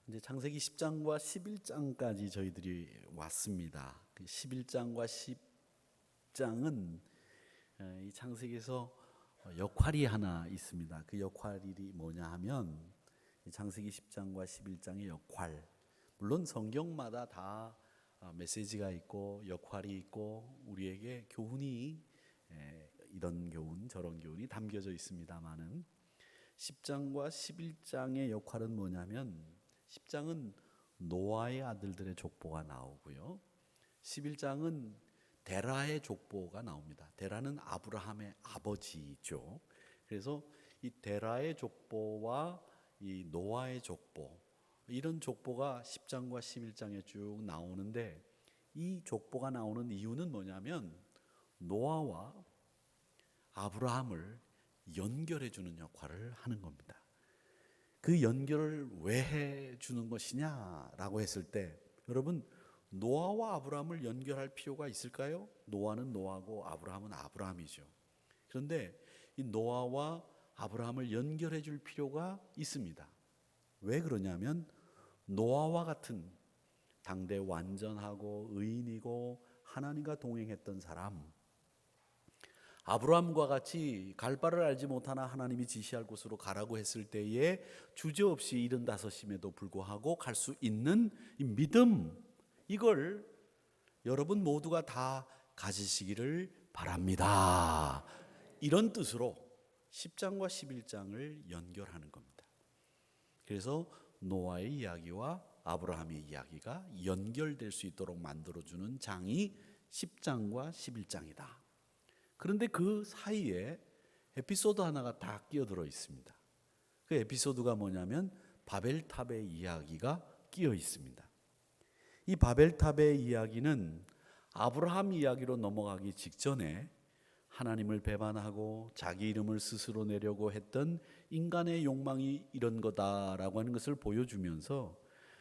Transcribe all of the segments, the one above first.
이제 창세기 10장과 11장까지 저희들이 왔습니다. 11장과 10장은 이 창세기에서 역할이 하나 있습니다. 그 역할이 뭐냐 하면 이 창세기 10장과 11장의 역할, 물론 성경마다 다 메시지가 있고 역할이 있고 우리에게 교훈이 이런 교훈 저런 교훈이 담겨져 있습니다만은 10장과 11장의 역할은 뭐냐면 10장은 노아의 아들들의 족보가 나오고요. 11장은 데라의 족보가 나옵니다. 데라는 아브라함의 아버지죠. 그래서 이 데라의 족보와 이 노아의 족보, 이런 족보가 10장과 11장에 쭉 나오는데, 이 족보가 나오는 이유는 뭐냐면 노아와 아브라함을 연결해 주는 역할을 하는 겁니다. 그 연결을 왜 해주는 것이냐라고 했을 때, 여러분, 노아와 아브라함을 연결할 필요가 있을까요? 노아는 노아고 아브라함은 아브라함이죠. 그런데 이 노아와 아브라함을 연결해 줄 필요가 있습니다. 왜 그러냐면 노아와 같은 당대 완전하고 의인이고 하나님과 동행했던 사람, 아브라함과 같이 갈 바를 알지 못하나 하나님이 지시할 곳으로 가라고 했을 때에 주저없이 75임에도 불구하고 갈 수 있는 이 믿음, 이걸 여러분 모두가 다 가지시기를 바랍니다. 이런 뜻으로 10장과 11장을 연결하는 겁니다. 그래서 노아의 이야기와 아브라함의 이야기가 연결될 수 있도록 만들어주는 장이 10장과 11장이다. 그런데 그 사이에 에피소드 하나가 다 끼어들어 있습니다. 그 에피소드가 뭐냐면 바벨탑의 이야기가 끼어 있습니다. 이 바벨탑의 이야기는 아브라함 이야기로 넘어가기 직전에 하나님을 배반하고 자기 이름을 스스로 내려고 했던 인간의 욕망이 이런 거다라고 하는 것을 보여주면서,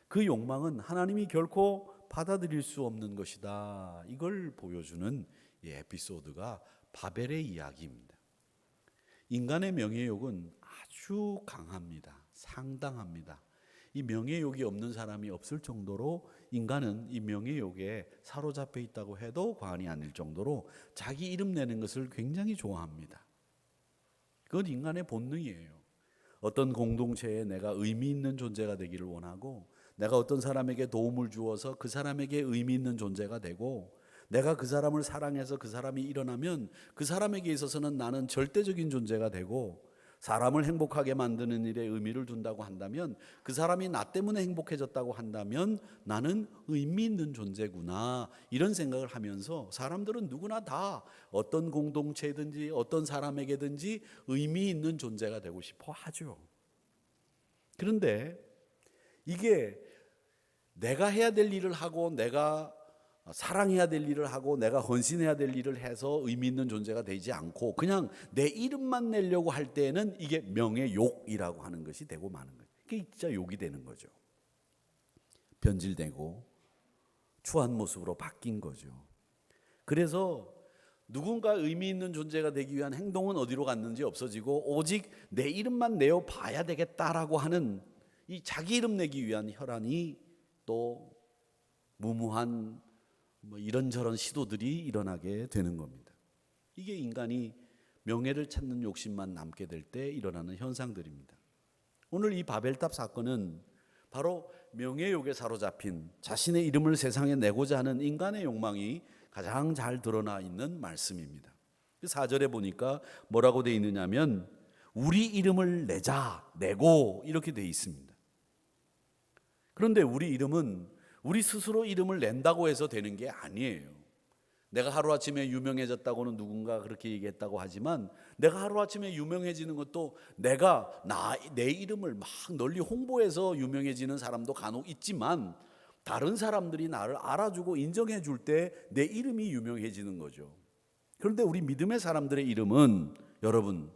그 욕망은 하나님이 결코 받아들일 수 없는 것이다, 이걸 보여주는 이 에피소드가 바벨의 이야기입니다. 인간의 명예욕은 아주 강합니다. 상당합니다. 이 명예욕이 없는 사람이 없을 정도로 인간은 이 명예욕에 사로잡혀 있다고 해도 과언이 아닐 정도로 자기 이름 내는 것을 굉장히 좋아합니다. 그건 인간의 본능이에요. 어떤 공동체에 내가 의미 있는 존재가 되기를 원하고, 내가 어떤 사람에게 도움을 주어서 그 사람에게 의미 있는 존재가 되고, 내가 그 사람을 사랑해서 그 사람이 일어나면 그 사람에게 있어서는 나는 절대적인 존재가 되고, 사람을 행복하게 만드는 일에 의미를 둔다고 한다면, 그 사람이 나 때문에 행복해졌다고 한다면 나는 의미 있는 존재구나, 이런 생각을 하면서 사람들은 누구나 다 어떤 공동체든지 어떤 사람에게든지 의미 있는 존재가 되고 싶어 하죠. 그런데 이게 내가 해야 될 일을 하고, 내가 사랑해야 될 일을 하고, 내가 헌신해야 될 일을 해서 의미 있는 존재가 되지 않고 그냥 내 이름만 내려고 할 때는 이게 명예욕이라고 하는 것이 되고 마는 거예요. 이게 진짜 욕이 되는 거죠. 변질되고 추한 모습으로 바뀐 거죠. 그래서 누군가 의미 있는 존재가 되기 위한 행동은 어디로 갔는지 없어지고, 오직 내 이름만 내어 봐야 되겠다라고 하는 이 자기 이름 내기 위한 혈안이 또 무모한 이런저런 시도들이 일어나게 되는 겁니다. 이게 인간이 명예를 찾는 욕심만 남게 될 때 일어나는 현상들입니다. 오늘 이 바벨탑 사건은 바로 명예욕에 사로잡힌, 자신의 이름을 세상에 내고자 하는 인간의 욕망이 가장 잘 드러나 있는 말씀입니다. 4절에 보니까 뭐라고 되어 있느냐면 우리 이름을 내고 이렇게 되어 있습니다. 그런데 우리 이름은 우리 스스로 이름을 낸다고 해서 되는 게 아니에요. 내가 하루아침에 유명해졌다고는 누군가 그렇게 얘기했다고 하지만, 내가 하루아침에 유명해지는 것도 내가 내 이름을 막 널리 홍보해서 유명해지는 사람도 간혹 있지만, 다른 사람들이 나를 알아주고 인정해 줄 때 내 이름이 유명해지는 거죠. 그런데 우리 믿음의 사람들의 이름은, 여러분,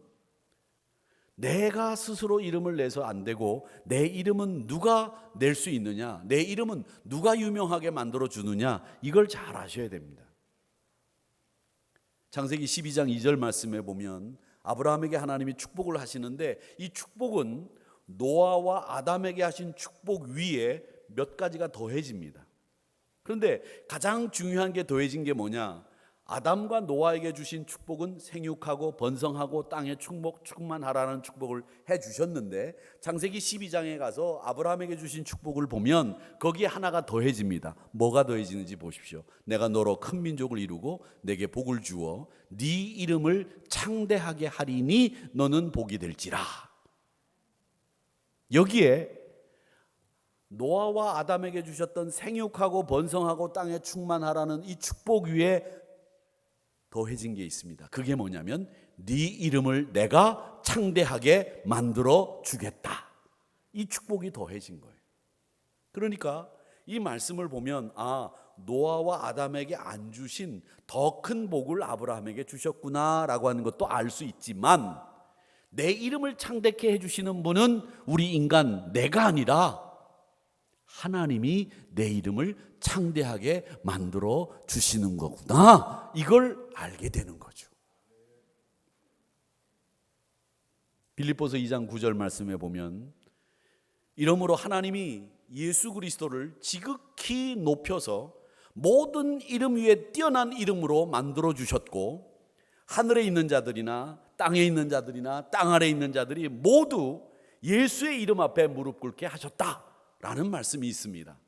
내가 스스로 이름을 내서 안 되고, 내 이름은 누가 낼 수 있느냐, 내 이름은 누가 유명하게 만들어 주느냐, 이걸 잘 아셔야 됩니다. 창세기 12장 2절 말씀에 보면 아브라함에게 하나님이 축복을 하시는데, 이 축복은 노아와 아담에게 하신 축복 위에 몇 가지가 더해집니다. 그런데 가장 중요한 게 더해진 게 뭐냐? 아담과 노아에게 주신 축복은 생육하고 번성하고 땅에 충만하라는 축복을 해 주셨는데, 창세기 12장에 가서 아브라함에게 주신 축복을 보면 거기에 하나가 더해집니다. 뭐가 더해지는지 보십시오. 내가 너로 큰 민족을 이루고 내게 복을 주어 네 이름을 창대하게 하리니 너는 복이 될지라. 여기에 노아와 아담에게 주셨던 생육하고 번성하고 땅에 충만하라는 이 축복 위에 더해진 게 있습니다. 그게 뭐냐면 네 이름을 내가 창대하게 만들어 주겠다. 이 축복이 더해진 거예요. 그러니까 이 말씀을 보면 노아와 아담에게 안 주신 더 큰 복을 아브라함에게 주셨구나라고 하는 것도 알 수 있지만, 내 이름을 창대케 해주시는 분은 우리 인간 내가 아니라 하나님이 내 이름을 창대하게 만들어 주시는 거구나, 이걸 알게 되는 거죠. 빌립보서 2장 9절 말씀에 보면, 이러므로 하나님이 예수 그리스도를 지극히 높여서 모든 이름 위에 뛰어난 이름으로 만들어 주셨고, 하늘에 있는 자들이나 땅에 있는 자들이나 땅 아래에 있는 자들이 모두 예수의 이름 앞에 무릎 꿇게 하셨다라는 말씀이 있습니다.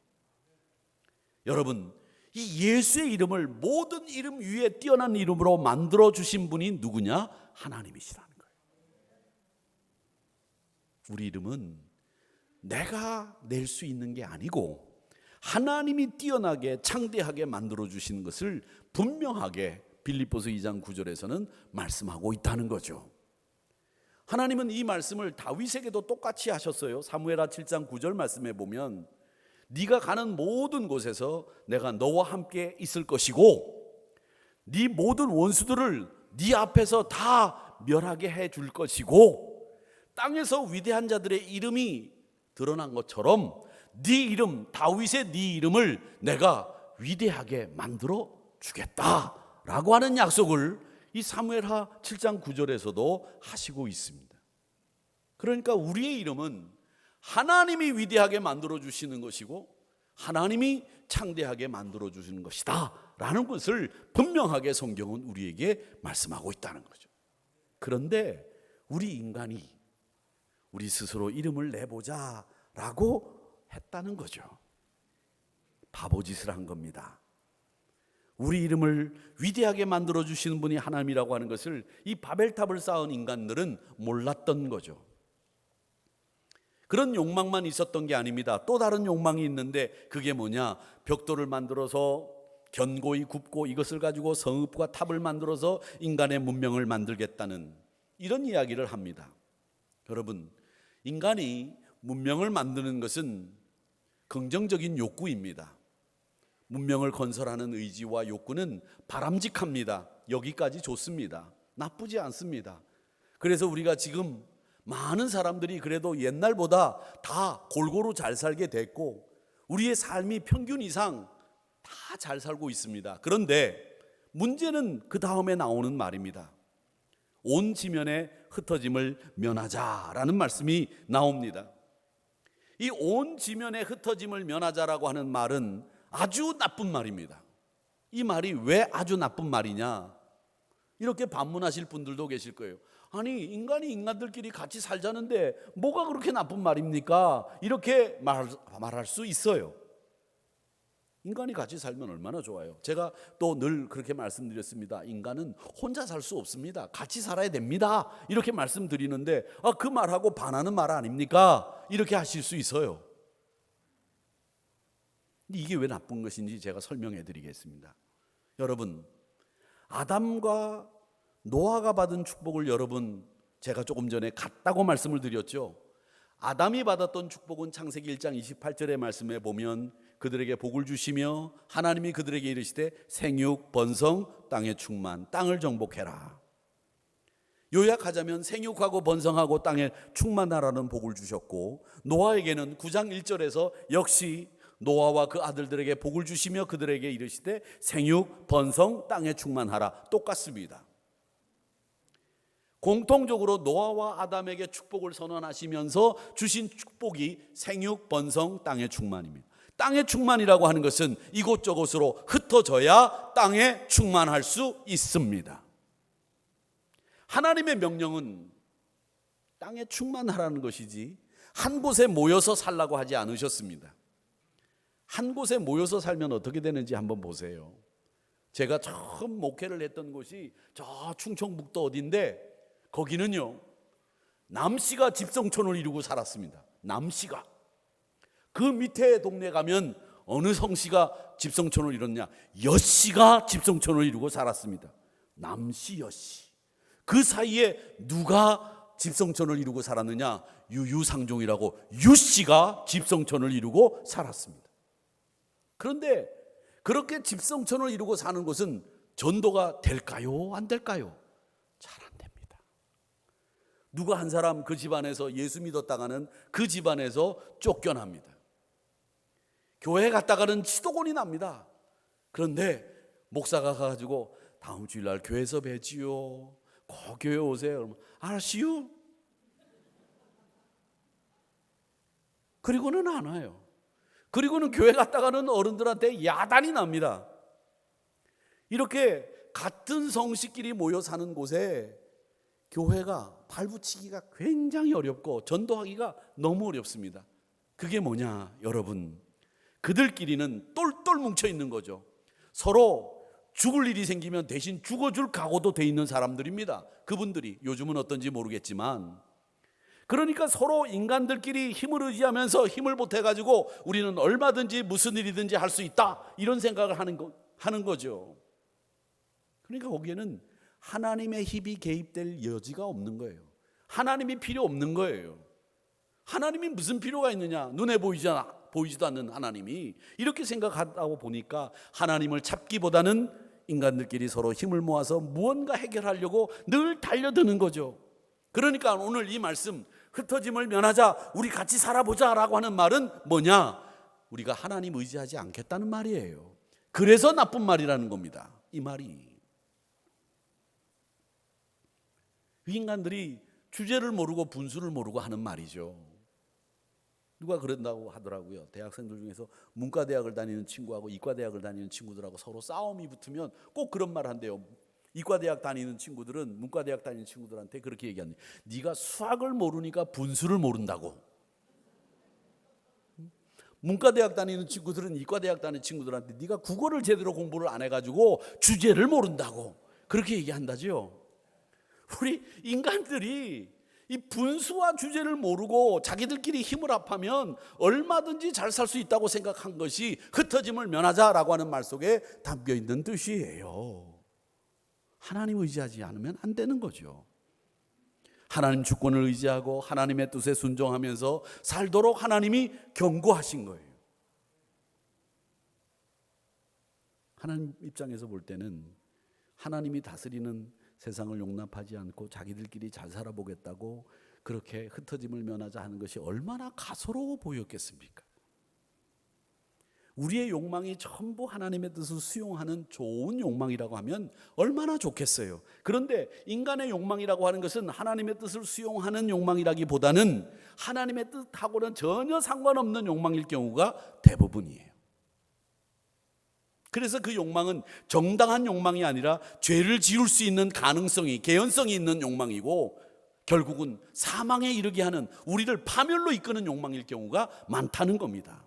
여러분, 이 예수의 이름을 모든 이름 위에 뛰어난 이름으로 만들어 주신 분이 누구냐? 하나님이시라는 거예요. 우리 이름은 내가 낼 수 있는 게 아니고 하나님이 뛰어나게 창대하게 만들어 주시는 것을 분명하게 빌립보서 2장 9절에서는 말씀하고 있다는 거죠. 하나님은 이 말씀을 다윗에게도 똑같이 하셨어요. 사무엘하 7장 9절 말씀에 보면, 네가 가는 모든 곳에서 내가 너와 함께 있을 것이고 네 모든 원수들을 네 앞에서 다 멸하게 해줄 것이고, 땅에서 위대한 자들의 이름이 드러난 것처럼 네 이름, 다윗의 네 이름을 내가 위대하게 만들어 주겠다라고 하는 약속을 이 사무엘하 7장 9절에서도 하시고 있습니다. 그러니까 우리의 이름은 하나님이 위대하게 만들어 주시는 것이고 하나님이 창대하게 만들어 주시는 것이다 라는 것을 분명하게 성경은 우리에게 말씀하고 있다는 거죠. 그런데 우리 인간이 우리 스스로 이름을 내보자 라고 했다는 거죠. 바보짓을 한 겁니다. 우리 이름을 위대하게 만들어 주시는 분이 하나님이라고 하는 것을 이 바벨탑을 쌓은 인간들은 몰랐던 거죠. 그런 욕망만 있었던 게 아닙니다. 또 다른 욕망이 있는데, 그게 뭐냐? 벽돌을 만들어서 견고히 굽고 이것을 가지고 성읍과 탑을 만들어서 인간의 문명을 만들겠다는 이런 이야기를 합니다. 여러분, 인간이 문명을 만드는 것은 긍정적인 욕구입니다. 문명을 건설하는 의지와 욕구는 바람직합니다. 여기까지 좋습니다. 나쁘지 않습니다. 그래서 우리가 지금 많은 사람들이 그래도 옛날보다 다 골고루 잘 살게 됐고 우리의 삶이 평균 이상 다 잘 살고 있습니다. 그런데 문제는 그 다음에 나오는 말입니다. 온 지면에 흩어짐을 면하자라는 말씀이 나옵니다. 이 온 지면에 흩어짐을 면하자라고 하는 말은 아주 나쁜 말입니다. 이 말이 왜 아주 나쁜 말이냐? 이렇게 반문하실 분들도 계실 거예요. 아니, 인간이 인간들끼리 같이 살자는데 뭐가 그렇게 나쁜 말입니까? 이렇게 말할 수 있어요. 인간이 같이 살면 얼마나 좋아요. 제가 또 늘 그렇게 말씀드렸습니다. 인간은 혼자 살 수 없습니다. 같이 살아야 됩니다. 이렇게 말씀드리는데 그 말하고 반하는 말 아닙니까? 이렇게 하실 수 있어요. 이게 왜 나쁜 것인지 제가 설명해 드리겠습니다. 여러분, 아담과 노아가 받은 축복을 여러분 제가 조금 전에 같다고 말씀을 드렸죠. 아담이 받았던 축복은 창세기 1장 28절의 말씀에 보면 그들에게 복을 주시며 하나님이 그들에게 이르시되 생육, 번성, 땅의 충만, 땅을 정복해라. 요약하자면 생육하고 번성하고 땅에 충만하라는 복을 주셨고, 노아에게는 9장 1절에서 역시 노아와 그 아들들에게 복을 주시며 그들에게 이르시되 생육, 번성, 땅에 충만하라. 똑같습니다. 공통적으로 노아와 아담에게 축복을 선언하시면서 주신 축복이 생육, 번성, 땅의 충만입니다. 땅의 충만이라고 하는 것은 이곳저곳으로 흩어져야 땅에 충만할 수 있습니다. 하나님의 명령은 땅에 충만하라는 것이지 한 곳에 모여서 살라고 하지 않으셨습니다. 한 곳에 모여서 살면 어떻게 되는지 한번 보세요. 제가 처음 목회를 했던 곳이 저 충청북도 어딘데 거기는요, 남씨가 집성촌을 이루고 살았습니다. 남씨가. 그 밑에 동네 가면 어느 성씨가 집성촌을 이뤘냐? 여씨가 집성촌을 이루고 살았습니다. 남씨, 여씨. 그 사이에 누가 집성촌을 이루고 살았느냐? 유유상종이라고 유씨가 집성촌을 이루고 살았습니다. 그런데 그렇게 집성촌을 이루고 사는 곳은 전도가 될까요? 안 될까요? 잘 안 됩니다. 누가 한 사람 그 집안에서 예수 믿었다가는 그 집안에서 쫓겨납니다. 교회 갔다가는 치도곤이 납니다. 그런데 목사가 가가지고 다음 주일날 교회에서 뵈지요. 꼭 교회 오세요. 그러면 알았시요. 그리고는 안 와요. 그리고는 교회 갔다가는 어른들한테 야단이 납니다. 이렇게 같은 성씨끼리 모여 사는 곳에 교회가 발붙이기가 굉장히 어렵고 전도하기가 너무 어렵습니다. 그게 뭐냐 여러분, 그들끼리는 똘똘 뭉쳐 있는 거죠. 서로 죽을 일이 생기면 대신 죽어줄 각오도 돼 있는 사람들입니다. 그분들이 요즘은 어떤지 모르겠지만, 그러니까 서로 인간들끼리 힘을 의지하면서 힘을 보태가지고 우리는 얼마든지 무슨 일이든지 할 수 있다, 이런 생각을 하는 거죠. 그러니까 거기에는 하나님의 힘이 개입될 여지가 없는 거예요. 하나님이 필요 없는 거예요. 하나님이 무슨 필요가 있느냐? 눈에 보이지도 않는 하나님이. 이렇게 생각하다 보니까 하나님을 찾기보다는 인간들끼리 서로 힘을 모아서 무언가 해결하려고 늘 달려드는 거죠. 그러니까 오늘 이 말씀, 흩어짐을 면하자, 우리 같이 살아보자 라고 하는 말은 뭐냐? 우리가 하나님 의지하지 않겠다는 말이에요. 그래서 나쁜 말이라는 겁니다. 이 말이. 인간들이 주제를 모르고 분수를 모르고 하는 말이죠. 누가 그런다고 하더라고요. 대학생들 중에서 문과대학을 다니는 친구하고 이과대학을 다니는 친구들하고 서로 싸움이 붙으면 꼭 그런 말 한대요. 이과대학 다니는 친구들은 문과대학 다니는 친구들한테 그렇게 얘기한대. 네가 수학을 모르니까 분수를 모른다고. 문과대학 다니는 친구들은 이과대학 다니는 친구들한테 네가 국어를 제대로 공부를 안 해가지고 주제를 모른다고. 그렇게 얘기한다죠. 우리 인간들이 이 분수와 주제를 모르고 자기들끼리 힘을 합하면 얼마든지 잘 살 수 있다고 생각한 것이 흩어짐을 면하자라고 하는 말 속에 담겨 있는 뜻이에요. 하나님 의지하지 않으면 안 되는 거죠. 하나님 주권을 의지하고 하나님의 뜻에 순종하면서 살도록 하나님이 경고하신 거예요. 하나님 입장에서 볼 때는 하나님이 다스리는 세상을 용납하지 않고 자기들끼리 잘 살아보겠다고 그렇게 흩어짐을 면하자 하는 것이 얼마나 가소로워 보였겠습니까? 우리의 욕망이 전부 하나님의 뜻을 수용하는 좋은 욕망이라고 하면 얼마나 좋겠어요. 그런데 인간의 욕망이라고 하는 것은 하나님의 뜻을 수용하는 욕망이라기보다는 하나님의 뜻하고는 전혀 상관없는 욕망일 경우가 대부분이에요. 그래서 그 욕망은 정당한 욕망이 아니라 죄를 지을 수 있는 가능성이, 개연성이 있는 욕망이고 결국은 사망에 이르게 하는, 우리를 파멸로 이끄는 욕망일 경우가 많다는 겁니다.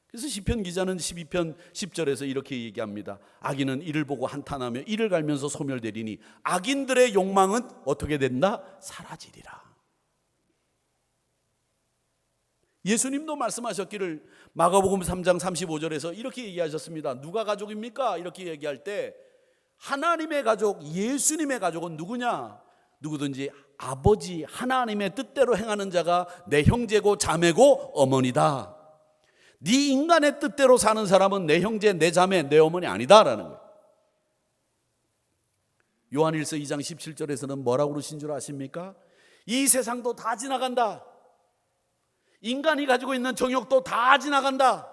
그래서 시편 기자는 12편 10절에서 이렇게 얘기합니다. 악인은 이를 보고 한탄하며 이를 갈면서 소멸되리니 악인들의 욕망은 어떻게 된다? 사라지리라. 예수님도 말씀하셨기를 마가복음 3장 35절에서 이렇게 얘기하셨습니다. 누가 가족입니까? 이렇게 얘기할 때 하나님의 가족, 예수님의 가족은 누구냐? 누구든지 아버지 하나님의 뜻대로 행하는 자가 내 형제고 자매고 어머니다. 네 인간의 뜻대로 사는 사람은 내 형제, 내 자매, 내 어머니 아니다라는 거예요. 요한일서 2장 17절에서는 뭐라고 그러신 줄 아십니까? 이 세상도 다 지나간다. 인간이 가지고 있는 정욕도 다 지나간다.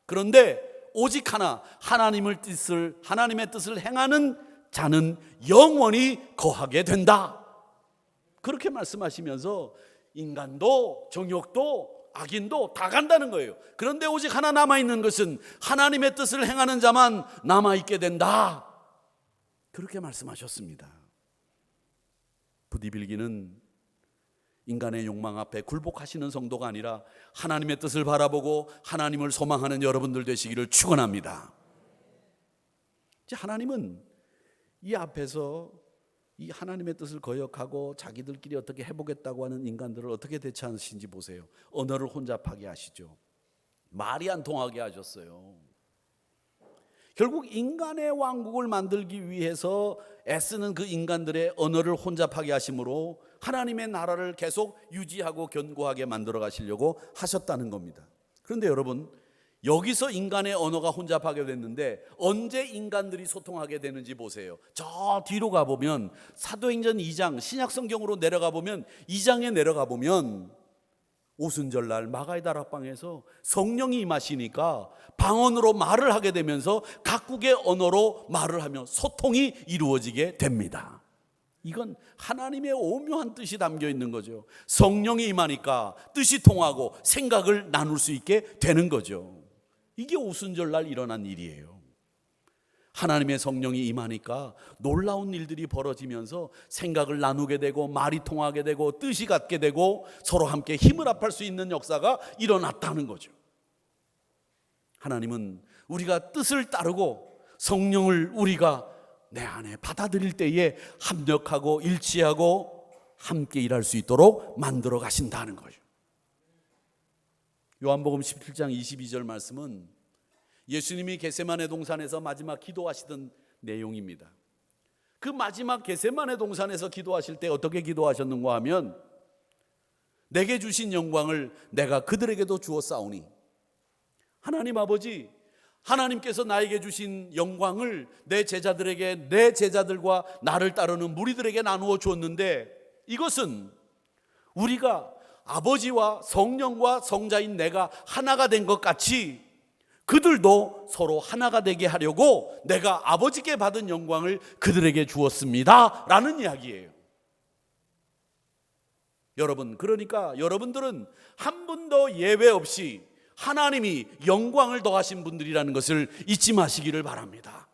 그런데 오직 하나, 하나님의 뜻을 행하는 자는 영원히 거하게 된다. 그렇게 말씀하시면서 인간도 정욕도 악인도 다 간다는 거예요. 그런데 오직 하나 남아있는 것은 하나님의 뜻을 행하는 자만 남아있게 된다. 그렇게 말씀하셨습니다. 부디 빌기는 인간의 욕망 앞에 굴복하시는 성도가 아니라 하나님의 뜻을 바라보고 하나님을 소망하는 여러분들 되시기를 축원합니다. 하나님은 이 앞에서 이 하나님의 뜻을 거역하고 자기들끼리 어떻게 해보겠다고 하는 인간들을 어떻게 대처하시는지 보세요. 언어를 혼잡하게 하시죠. 말이 안 통하게 하셨어요. 결국 인간의 왕국을 만들기 위해서 애쓰는 그 인간들의 언어를 혼잡하게 하심으로 하나님의 나라를 계속 유지하고 견고하게 만들어 가시려고 하셨다는 겁니다. 그런데 여러분, 여기서 인간의 언어가 혼잡하게 됐는데 언제 인간들이 소통하게 되는지 보세요. 저 뒤로 가보면 사도행전 2장, 신약성경으로 내려가 보면 2장에 내려가 보면 오순절날 마가의 다락방에서 성령이 임하시니까 방언으로 말을 하게 되면서 각국의 언어로 말을 하며 소통이 이루어지게 됩니다. 이건 하나님의 오묘한 뜻이 담겨 있는 거죠. 성령이 임하니까 뜻이 통하고 생각을 나눌 수 있게 되는 거죠. 이게 오순절날 일어난 일이에요. 하나님의 성령이 임하니까 놀라운 일들이 벌어지면서 생각을 나누게 되고 말이 통하게 되고 뜻이 같게 되고 서로 함께 힘을 합할 수 있는 역사가 일어났다는 거죠. 하나님은 우리가 뜻을 따르고 성령을 우리가 내 안에 받아들일 때에 합력하고 일치하고 함께 일할 수 있도록 만들어 가신다는 거죠. 요한복음 17장 22절 말씀은 예수님이 겟세마네 동산에서 마지막 기도하시던 내용입니다. 그 마지막 겟세마네 동산에서 기도하실 때 어떻게 기도하셨는가 하면 내게 주신 영광을 내가 그들에게도 주었사오니, 하나님 아버지, 하나님께서 나에게 주신 영광을 내 제자들에게, 내 제자들과 나를 따르는 무리들에게 나누어 주었는데 이것은 우리가 아버지와 성령과 성자인 내가 하나가 된 것 같이 그들도 서로 하나가 되게 하려고 내가 아버지께 받은 영광을 그들에게 주었습니다 라는 이야기예요. 여러분, 그러니까 여러분들은 한 분도 예외 없이 하나님이 영광을 더하신 분들이라는 것을 잊지 마시기를 바랍니다.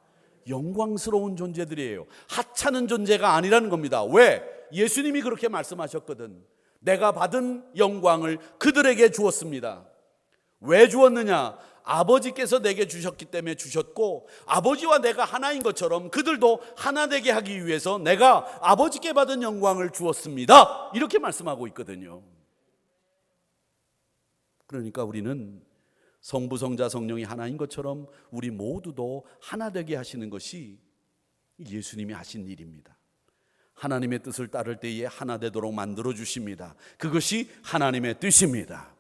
영광스러운 존재들이에요. 하찮은 존재가 아니라는 겁니다. 왜? 예수님이 그렇게 말씀하셨거든. 내가 받은 영광을 그들에게 주었습니다. 왜 주었느냐? 아버지께서 내게 주셨기 때문에 주셨고, 아버지와 내가 하나인 것처럼 그들도 하나 되게 하기 위해서 내가 아버지께 받은 영광을 주었습니다. 이렇게 말씀하고 있거든요. 그러니까 우리는 성부, 성자, 성령이 하나인 것처럼 우리 모두도 하나 되게 하시는 것이 예수님이 하신 일입니다. 하나님의 뜻을 따를 때에 하나 되도록 만들어 주십니다. 그것이 하나님의 뜻입니다.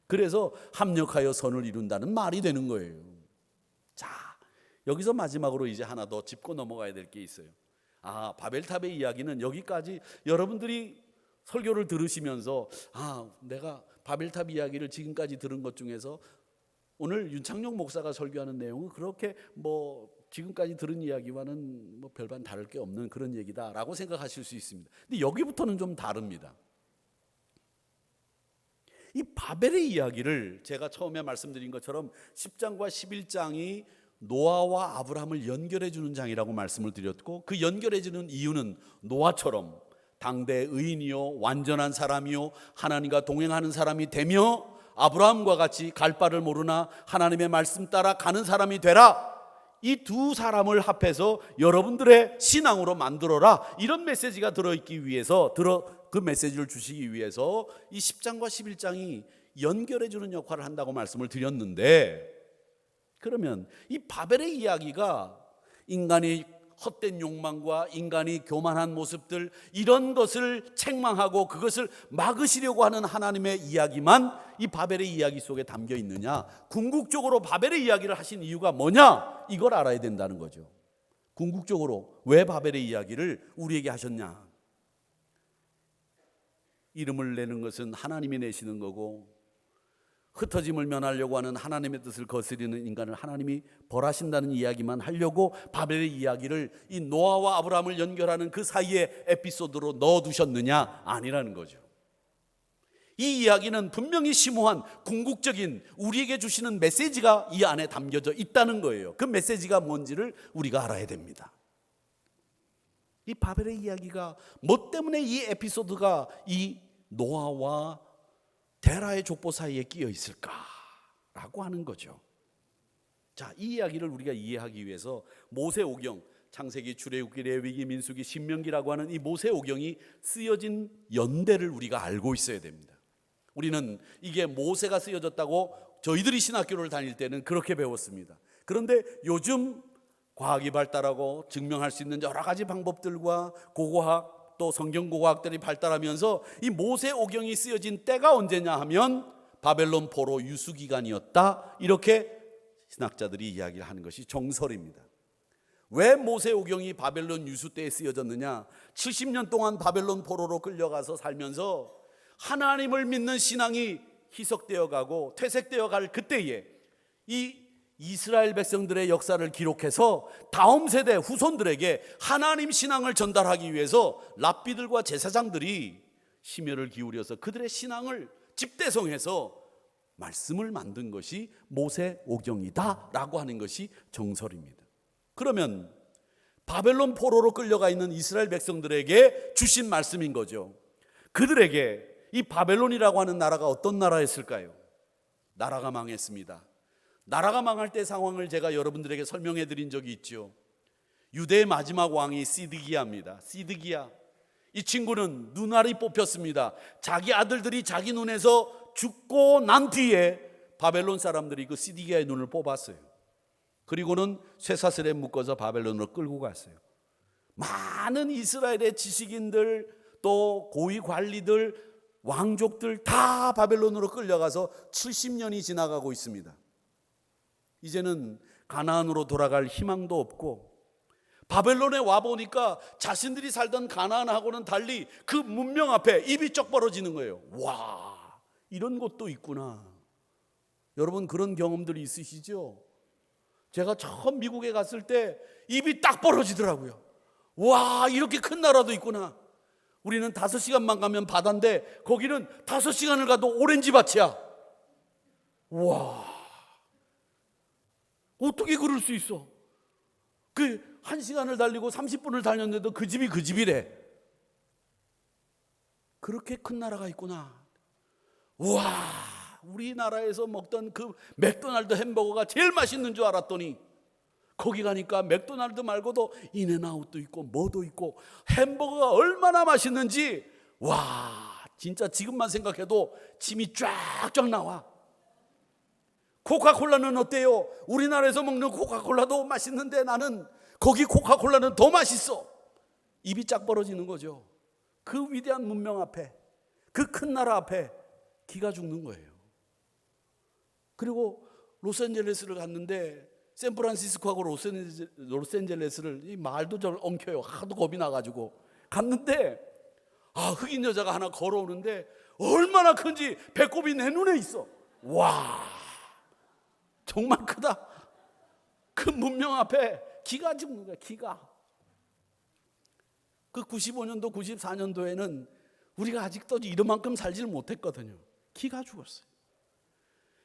그래서 합력하여 선을 이룬다는 말이 되는 거예요. 자, 여기서 마지막으로 이제 하나 더 짚고 넘어가야 될 게 있어요. 바벨탑의 이야기는 여기까지 여러분들이 설교를 들으시면서 내가 바벨탑 이야기를 지금까지 들은 것 중에서 오늘 윤창용 목사가 설교하는 내용은 그렇게 지금까지 들은 이야기와는 별반 다를 게 없는 그런 얘기다라고 생각하실 수 있습니다. 근데 여기부터는 좀 다릅니다. 이 바벨의 이야기를 제가 처음에 말씀드린 것처럼 10장과 11장이 노아와 아브라함을 연결해 주는 장이라고 말씀을 드렸고, 그 연결해 주는 이유는 노아처럼 당대 의인이요 완전한 사람이요 하나님과 동행하는 사람이 되며 아브라함과 같이 갈 바를 모르나 하나님의 말씀 따라 가는 사람이 되라. 이 두 사람을 합해서 여러분들의 신앙으로 만들어라, 이런 메시지가 들어있기 위해서 그 메시지를 주시기 위해서 이 10장과 11장이 연결해 주는 역할을 한다고 말씀을 드렸는데, 그러면 이 바벨의 이야기가 인간의 헛된 욕망과 인간이 교만한 모습들, 이런 것을 책망하고 그것을 막으시려고 하는 하나님의 이야기만 이 바벨의 이야기 속에 담겨 있느냐, 궁극적으로 바벨의 이야기를 하신 이유가 뭐냐, 이걸 알아야 된다는 거죠. 궁극적으로 왜 바벨의 이야기를 우리에게 하셨냐? 이름을 내는 것은 하나님이 내시는 거고, 흩어짐을 면하려고 하는 하나님의 뜻을 거스리는 인간을 하나님이 벌하신다는 이야기만 하려고 바벨의 이야기를 이 노아와 아브라함을 연결하는 그 사이에 에피소드로 넣어두셨느냐? 아니라는 거죠. 이 이야기는 분명히 심오한 궁극적인 우리에게 주시는 메시지가 이 안에 담겨져 있다는 거예요. 그 메시지가 뭔지를 우리가 알아야 됩니다. 이 바벨의 이야기가 뭐 때문에 이 에피소드가 이 노아와 데라의 족보 사이에 끼어 있을까라고 하는 거죠. 자, 이 이야기를 우리가 이해하기 위해서 모세오경, 창세기, 출애굽기, 레위기, 민수기, 신명기라고 하는 이 모세오경이 쓰여진 연대를 우리가 알고 있어야 됩니다. 우리는 이게 모세가 쓰여졌다고 저희들이 신학교를 다닐 때는 그렇게 배웠습니다. 그런데 요즘 과학이 발달하고 증명할 수 있는 여러 가지 방법들과 고고학 또 성경고고학들이 발달하면서 이 모세오경이 쓰여진 때가 언제냐 하면 바벨론 포로 유수기간이었다, 이렇게 신학자들이 이야기를 하는 것이 정설입니다. 왜 모세오경이 바벨론 유수 때에 쓰여졌느냐? 70년 동안 바벨론 포로로 끌려가서 살면서 하나님을 믿는 신앙이 희석되어 가고 퇴색되어 갈 그때에 이 이스라엘 백성들의 역사를 기록해서 다음 세대 후손들에게 하나님 신앙을 전달하기 위해서 랍비들과 제사장들이 심혈을 기울여서 그들의 신앙을 집대성해서 말씀을 만든 것이 모세오경이다라고 하는 것이 정설입니다. 그러면 바벨론 포로로 끌려가 있는 이스라엘 백성들에게 주신 말씀인 거죠. 그들에게 이 바벨론이라고 하는 나라가 어떤 나라였을까요? 나라가 망했습니다. 나라가 망할 때 상황을 제가 여러분들에게 설명해 드린 적이 있죠. 유대의 마지막 왕이 시드기야입니다. 시드기야, 이 친구는 눈알이 뽑혔습니다. 자기 아들들이 자기 눈에서 죽고 난 뒤에 바벨론 사람들이 그 시드기야의 눈을 뽑았어요. 그리고는 쇠사슬에 묶어서 바벨론으로 끌고 갔어요. 많은 이스라엘의 지식인들, 또 고위 관리들, 왕족들 다 바벨론으로 끌려가서 70년이 지나가고 있습니다. 이제는 가나안으로 돌아갈 희망도 없고, 바벨론에 와보니까 자신들이 살던 가나안하고는 달리 그 문명 앞에 입이 쩍 벌어지는 거예요. 와, 이런 곳도 있구나. 여러분 그런 경험들이 있으시죠? 제가 처음 미국에 갔을 때 입이 딱 벌어지더라고요. 와, 이렇게 큰 나라도 있구나. 우리는 5시간만 가면 바다인데 거기는 5시간을 가도 오렌지 밭이야. 와, 어떻게 그럴 수 있어? 그 1시간을 달리고 30분을 달렸는데도 그 집이 그 집이래. 그렇게 큰 나라가 있구나. 와, 우리나라에서 먹던 그 맥도날드 햄버거가 제일 맛있는 줄 알았더니 거기 가니까 맥도날드 말고도 인앤아웃도 있고 뭐도 있고 햄버거가 얼마나 맛있는지, 와, 진짜 지금만 생각해도 침이 쫙쫙 나와. 코카콜라는 어때요? 우리나라에서 먹는 코카콜라도 맛있는데 나는 거기 코카콜라는 더 맛있어. 입이 쫙 벌어지는 거죠. 그 위대한 문명 앞에, 그 큰 나라 앞에 기가 죽는 거예요. 그리고 로스앤젤레스를 갔는데 샌프란시스코하고 로스앤젤레스를 이 말도 절 엉켜요. 하도 겁이 나가지고 갔는데, 흑인 여자가 하나 걸어오는데 얼마나 큰지 배꼽이 내 눈에 있어. 와, 정말 크다. 그 문명 앞에 기가 죽는 거야. 기가. 그 95년도 94년도에는 우리가 아직도 이만큼 살지를 못했거든요. 기가 죽었어요.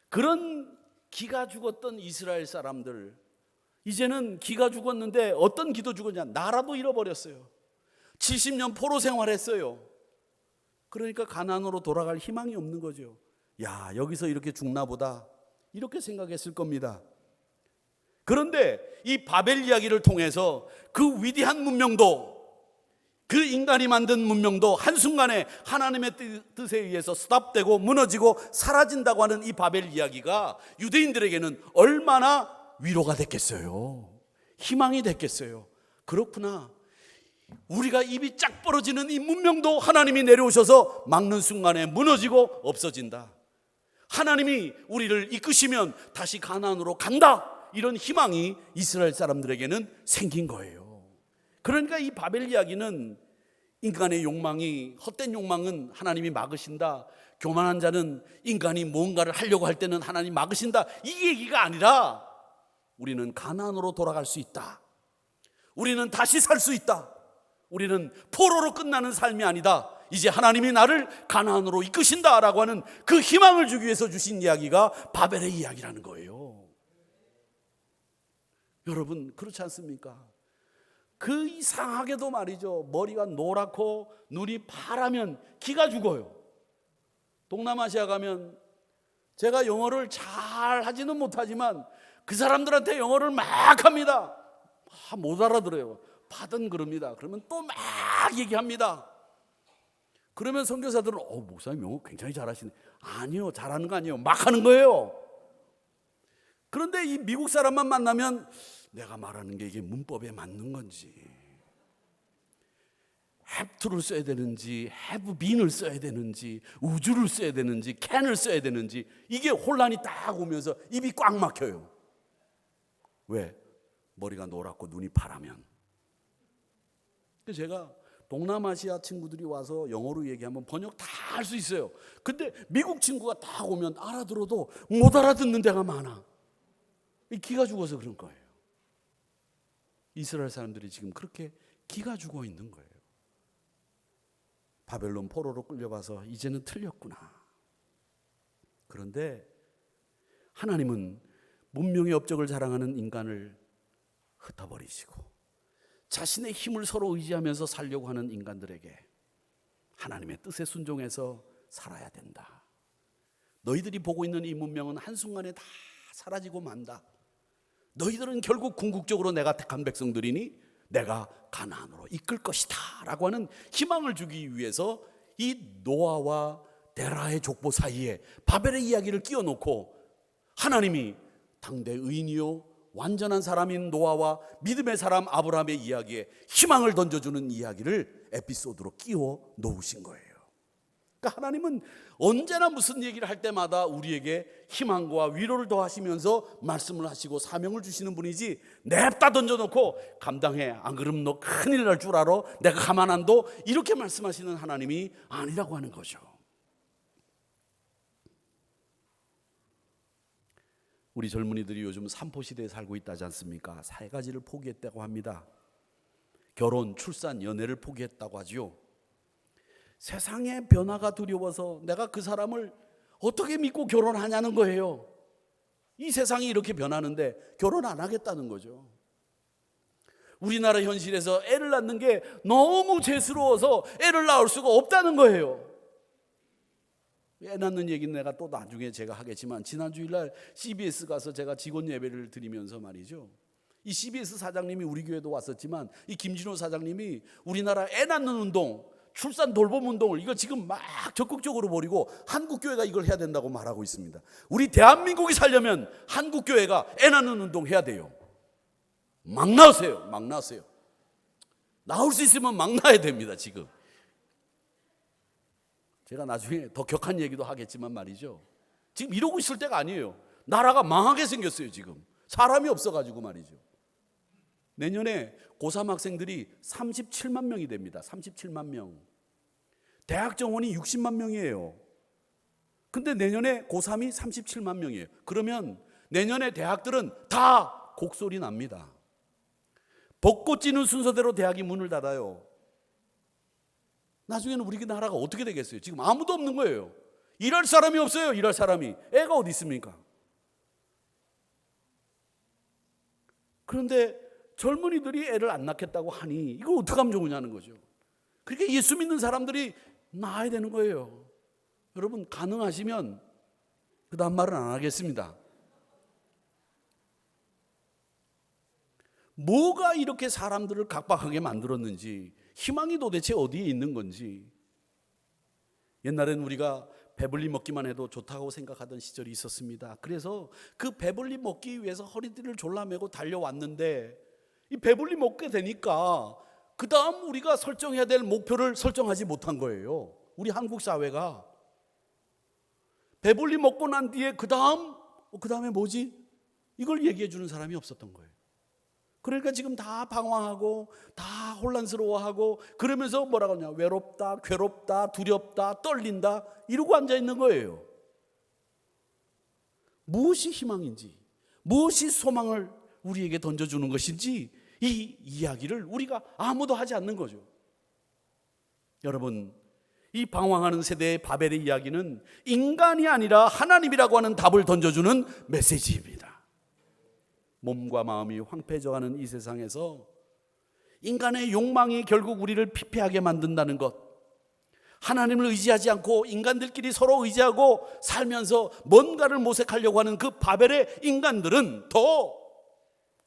그런 기가 죽었던 이스라엘 사람들, 이제는 기가 죽었는데 어떤 기도 죽었냐? 나라도 잃어버렸어요. 70년 포로 생활했어요. 그러니까 가나안으로 돌아갈 희망이 없는 거죠. 야, 여기서 이렇게 죽나 보다, 이렇게 생각했을 겁니다. 그런데 이 바벨 이야기를 통해서 그 위대한 문명도, 그 인간이 만든 문명도 한순간에 하나님의 뜻에 의해서 스탑되고 무너지고 사라진다고 하는 이 바벨 이야기가 유대인들에게는 얼마나 위로가 됐겠어요. 희망이 됐겠어요. 그렇구나. 우리가 입이 쫙 벌어지는 이 문명도 하나님이 내려오셔서 막는 순간에 무너지고 없어진다. 하나님이 우리를 이끄시면 다시 가나안으로 간다. 이런 희망이 이스라엘 사람들에게는 생긴 거예요. 그러니까 이 바벨 이야기는 인간의 욕망이, 헛된 욕망은 하나님이 막으신다. 교만한 자는 인간이 뭔가를 하려고 할 때는 하나님 막으신다. 이 얘기가 아니라 우리는 가나안으로 돌아갈 수 있다. 우리는 다시 살 수 있다. 우리는 포로로 끝나는 삶이 아니다. 이제 하나님이 나를 가나안으로 이끄신다라고 하는 그 희망을 주기 위해서 주신 이야기가 바벨의 이야기라는 거예요. 여러분 그렇지 않습니까? 그 이상하게도 말이죠, 머리가 노랗고 눈이 파라면 기가 죽어요. 동남아시아 가면 제가 영어를 잘 하지는 못하지만 그 사람들한테 영어를 막 합니다. 못 알아들어요. 받은 그럽니다. 그러면 또 막 얘기합니다. 그러면 선교사들은 목사님 영어 굉장히 잘하시네. 아니요, 잘하는 거 아니에요. 막 하는 거예요. 그런데 이 미국 사람만 만나면 내가 말하는 게 이게 문법에 맞는 건지, have to를 써야 되는지, have been을 써야 되는지, 우주를 써야 되는지, can을 써야 되는지, 이게 혼란이 딱 오면서 입이 꽉 막혀요. 왜? 머리가 노랗고 눈이 파라면. 그래서 제가 동남아시아 친구들이 와서 영어로 얘기하면 번역 다 할 수 있어요. 근데 미국 친구가 딱 오면 알아들어도 못 알아듣는 데가 많아. 기가 죽어서 그런 거예요. 이스라엘 사람들이 지금 그렇게 기가 죽어 있는 거예요. 바벨론 포로로 끌려가서 이제는 틀렸구나. 그런데 하나님은 문명의 업적을 자랑하는 인간을 흩어버리시고 자신의 힘을 서로 의지하면서 살려고 하는 인간들에게 하나님의 뜻에 순종해서 살아야 된다. 너희들이 보고 있는 이 문명은 한순간에 다 사라지고 만다. 너희들은 결국 궁극적으로 내가 택한 백성들이니 내가 가나안으로 이끌 것이다 라고 하는 희망을 주기 위해서 이 노아와 데라의 족보 사이에 바벨의 이야기를 끼워놓고 하나님이 당대 의인이요 완전한 사람인 노아와 믿음의 사람 아브라함의 이야기에 희망을 던져주는 이야기를 에피소드로 끼워 놓으신 거예요. 그러니까 하나님은 언제나 무슨 얘기를 할 때마다 우리에게 희망과 위로를 더하시면서 말씀을 하시고 사명을 주시는 분이지, 냅다 던져놓고 감당해, 안 그러면 너 큰일 날 줄 알아, 내가 가만 안 둬, 이렇게 말씀하시는 하나님이 아니라고 하는 거죠. 우리 젊은이들이 요즘 삼포시대에 살고 있다지 않습니까? 세 가지를 포기했다고 합니다. 결혼, 출산, 연애를 포기했다고 하지요. 세상의 변화가 두려워서 내가 그 사람을 어떻게 믿고 결혼하냐는 거예요. 이 세상이 이렇게 변하는데 결혼 안 하겠다는 거죠. 우리나라 현실에서 애를 낳는 게 너무 죄스러워서 애를 낳을 수가 없다는 거예요. 애 낳는 얘기는 내가 또 나중에 제가 하겠지만, 지난 주일날 CBS 가서 제가 직원 예배를 드리면서 말이죠, 이 CBS 사장님이 우리 교회도 왔었지만 이 김진호 사장님이 우리나라 애 낳는 운동, 출산 돌봄 운동을 이거 지금 막 적극적으로 벌이고 한국교회가 이걸 해야 된다고 말하고 있습니다. 우리 대한민국이 살려면 한국교회가 애 낳는 운동 해야 돼요. 막 낳으세요. 막 낳으세요. 나올 수 있으면 막 낳아야 됩니다. 지금 제가 나중에 더 격한 얘기도 하겠지만 말이죠, 지금 이러고 있을 때가 아니에요. 나라가 망하게 생겼어요. 지금 사람이 없어가지고 말이죠. 내년에 고3 학생들이 37만 명이 됩니다. 37만 명. 대학 정원이 60만 명이에요. 근데 내년에 고3이 37만 명이에요. 그러면 내년에 대학들은 다 곡소리 납니다. 벚꽃 지는 순서대로 대학이 문을 닫아요. 나중에는 우리 나라가 어떻게 되겠어요? 지금 아무도 없는 거예요. 일할 사람이 없어요. 일할 사람이. 애가 어디 있습니까? 그런데 젊은이들이 애를 안 낳겠다고 하니 이걸 어떻게 하면 좋으냐는 거죠. 그러니까 예수 믿는 사람들이 낳아야 되는 거예요. 여러분 가능하시면 그 다음 말은 안 하겠습니다. 뭐가 이렇게 사람들을 각박하게 만들었는지, 희망이 도대체 어디에 있는 건지. 옛날엔 우리가 배불리 먹기만 해도 좋다고 생각하던 시절이 있었습니다. 그래서 그 배불리 먹기 위해서 허리띠를 졸라매고 달려왔는데, 이 배불리 먹게 되니까 그 다음 우리가 설정해야 될 목표를 설정하지 못한 거예요. 우리 한국 사회가 배불리 먹고 난 뒤에 그 다음에 뭐지? 이걸 얘기해 주는 사람이 없었던 거예요. 그러니까 지금 다 방황하고 다 혼란스러워하고 그러면서 뭐라고 하냐, 외롭다, 괴롭다, 두렵다, 떨린다 이러고 앉아 있는 거예요. 무엇이 희망인지, 무엇이 소망을 우리에게 던져주는 것인지 이 이야기를 우리가 아무도 하지 않는 거죠. 여러분, 이 방황하는 세대의 바벨의 이야기는 인간이 아니라 하나님이라고 하는 답을 던져주는 메시지입니다. 몸과 마음이 황폐해져가는 이 세상에서 인간의 욕망이 결국 우리를 피폐하게 만든다는 것, 하나님을 의지하지 않고 인간들끼리 서로 의지하고 살면서 뭔가를 모색하려고 하는 그 바벨의 인간들은 더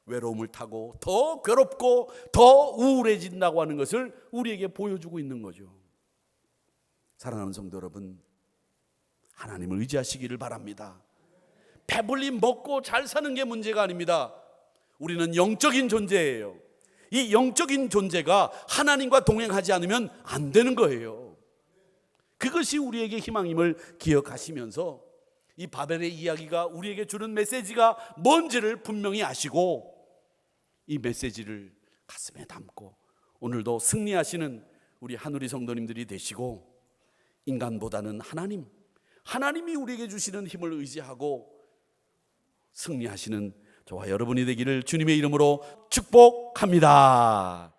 외로움을 타고 더 괴롭고 더 우울해진다고 하는 것을 우리에게 보여주고 있는 거죠. 사랑하는 성도 여러분, 하나님을 의지하시기를 바랍니다. 배불리 먹고 잘 사는 게 문제가 아닙니다. 우리는 영적인 존재예요. 이 영적인 존재가 하나님과 동행하지 않으면 안 되는 거예요. 그것이 우리에게 희망임을 기억하시면서 이 바벨의 이야기가 우리에게 주는 메시지가 뭔지를 분명히 아시고 이 메시지를 가슴에 담고 오늘도 승리하시는 우리 한우리 성도님들이 되시고, 인간보다는 하나님이 우리에게 주시는 힘을 의지하고 승리하시는 저와 여러분이 되기를 주님의 이름으로 축복합니다.